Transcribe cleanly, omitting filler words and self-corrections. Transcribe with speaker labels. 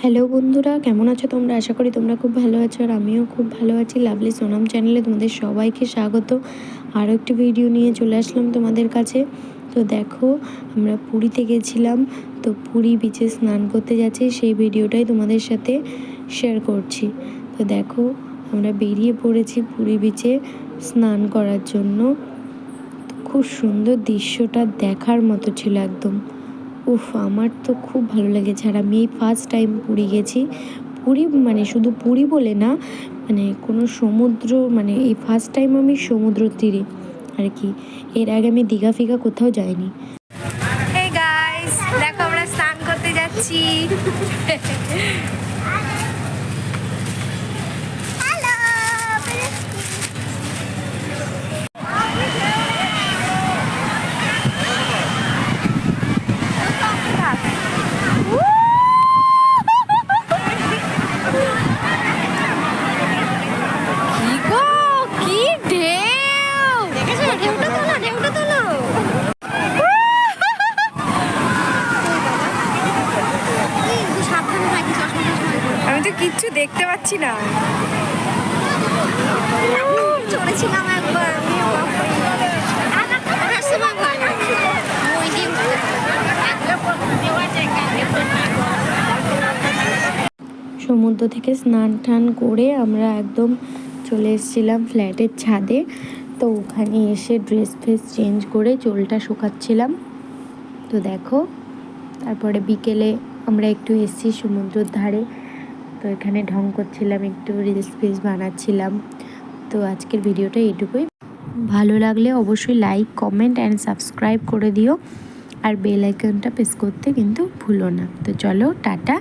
Speaker 1: Hello বন্ধুরা, কেমন আছো তোমরা? আশা করি তোমরা খুব ভালো আছো আর আমিও খুব ভালো আছি। লাভলি সোনাম চ্যানেলে তোমাদের সবাইকে স্বাগত। আরও একটি ভিডিও নিয়ে চলে আসলাম তোমাদের কাছে। তো দেখো, আমরা পুরীতে গেছিলাম, তো পুরী বিচে স্নান করতে যাচ্ছি, সেই ভিডিওটাই তোমাদের সাথে শেয়ার করছি। তো দেখো, আমরা বেরিয়ে পড়েছি পুরী বিচে স্নান করার জন্য। খুব সুন্দর, দৃশ্যটা দেখার মতো ছিল একদম। উফ, আমার তো খুব ভালো লেগেছে। আর আমি এই ফার্স্ট টাইম পুরী গেছি। পুরী মানে শুধু পুরী বলে না, মানে কোনো সমুদ্র, মানে এই ফার্স্ট টাইম আমি সমুদ্র তীরে আর কি। এর আগে আমি দীঘা ফিঘা কোথাও যাইনি।
Speaker 2: হে গাইস, দেখো আমরা স্নান করতে যাচ্ছি। কি গো, কি ঢেউ! দেখেছো ঢেউটা তোলো, ঢেউটা তোলো। আমি তো কিচ্ছু দেখতে পাচ্ছি না।
Speaker 3: চড়েছিলাম একবার,
Speaker 1: সমুদ্র থেকে স্নান টান করে আমরা একদম চলে এসেছিলাম ফ্ল্যাটের ছাদে। তো ওখানে এসে ড্রেস ফ্রেস চেঞ্জ করে চুলটা শুকাচ্ছিলাম। তো দেখো, তারপরে বিকেলে আমরা একটু এসেছি সমুদ্রের ধারে। তো এখানে ঢং করছিলাম, একটু রিলস ফিলস বানাচ্ছিলাম। তো আজকের ভিডিওটা এইটুকুই। ভালো লাগলে অবশ্যই লাইক, কমেন্ট অ্যান্ড সাবস্ক্রাইব করে দিও। আর বেল আইকনটা প্রেস করতে কিন্তু ভুলো না। তো চলো, টাটা।